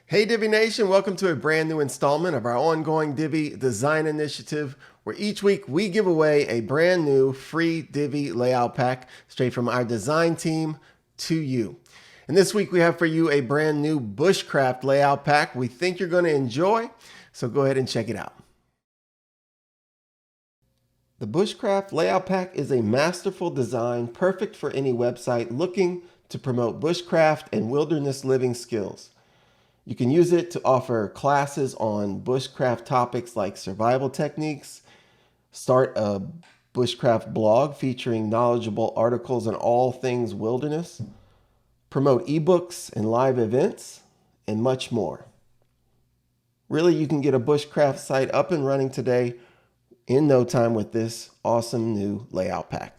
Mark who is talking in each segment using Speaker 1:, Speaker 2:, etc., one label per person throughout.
Speaker 1: Hey Divi Nation, welcome to a brand new installment of our ongoing Divi Design Initiative, where each week we give away a brand new free Divi Layout Pack straight from our design team to you. And this week we have for you a brand new Bushcraft Layout Pack we think you're going to enjoy, so go ahead and check it out. The Bushcraft Layout Pack is a masterful design perfect for any website looking to promote bushcraft and wilderness living skills. You can use it to offer classes on bushcraft topics like survival techniques, start a bushcraft blog featuring knowledgeable articles on all things wilderness, promote ebooks and live events, and much more. Really, you can get a bushcraft site up and running today in no time with this awesome new layout pack.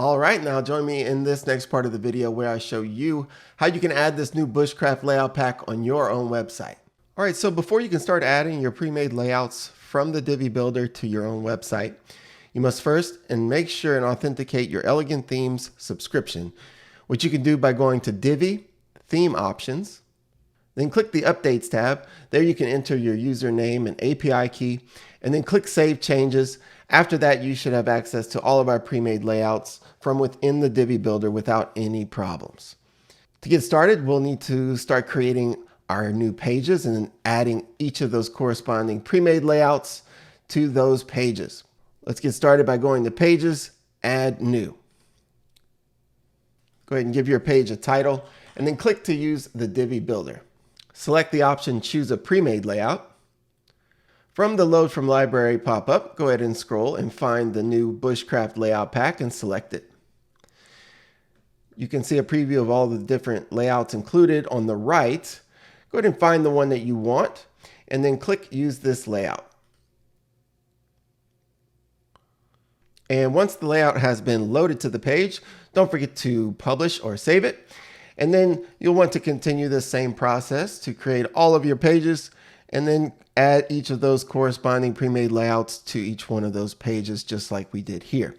Speaker 1: All right, now join me in this next part of the video where I show you how you can add this new Bushcraft layout pack on your own website. All right, so before you can start adding your pre-made layouts from the Divi Builder to your own website, you must first make sure and authenticate your Elegant Themes subscription, which you can do by going to Divi, Theme Options, then click the Updates tab. There you can enter your username and API key, and then click Save Changes. After that, you should have access to all of our pre-made layouts from within the Divi Builder without any problems. To get started, we'll need to start creating our new pages and then adding each of those corresponding pre-made layouts to those pages. Let's get started by going to Pages, Add New. Go ahead and give your page a title and then click to use the Divi Builder. Select the option Choose a Pre-Made Layout. From the Load from Library pop-up, go ahead and scroll and find the new Bushcraft Layout Pack and select it. You can see a preview of all the different layouts included on the right. Go ahead and find the one that you want and then click Use this layout. And once the layout has been loaded to the page, don't forget to publish or save it. And then you'll want to continue the same process to create all of your pages and then add each of those corresponding pre-made layouts to each one of those pages, just like we did here.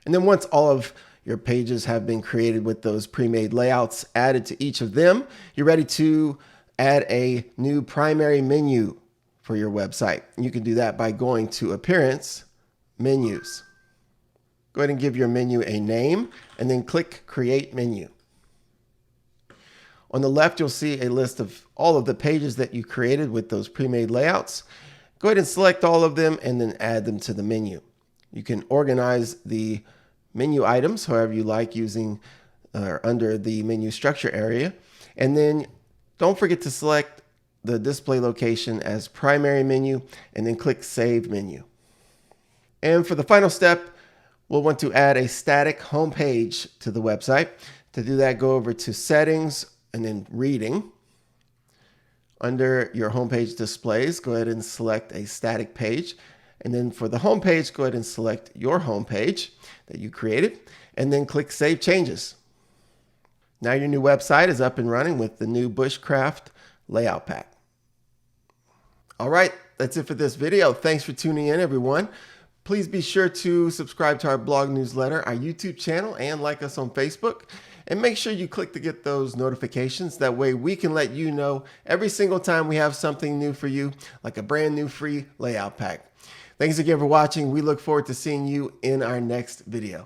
Speaker 1: And then once all of your pages have been created with those pre-made layouts added to each of them, you're ready to add a new primary menu for your website. You can do that by going to Appearance, Menus. Go ahead and give your menu a name and then click Create Menu. On the left, you'll see a list of all of the pages that you created with those pre-made layouts. Go ahead and select all of them and then add them to the menu. You can organize the menu items however you like using under the menu structure area. And then don't forget to select the display location as primary menu and then click Save Menu. And for the final step, we'll want to add a static home page to the website. To do that, go over to Settings and then Reading. Under your homepage displays, go ahead and select a static page. And then for the home page, go ahead and select your home page that you created and then click Save Changes. Now your new website is up and running with the new Bushcraft Layout Pack. All right, that's it for this video. Thanks for tuning in, everyone. Please be sure to subscribe to our blog newsletter, our YouTube channel, and like us on Facebook. And make sure you click to get those notifications. That way we can let you know every single time we have something new for you, like a brand new free layout pack. Thanks again for watching. We look forward to seeing you in our next video.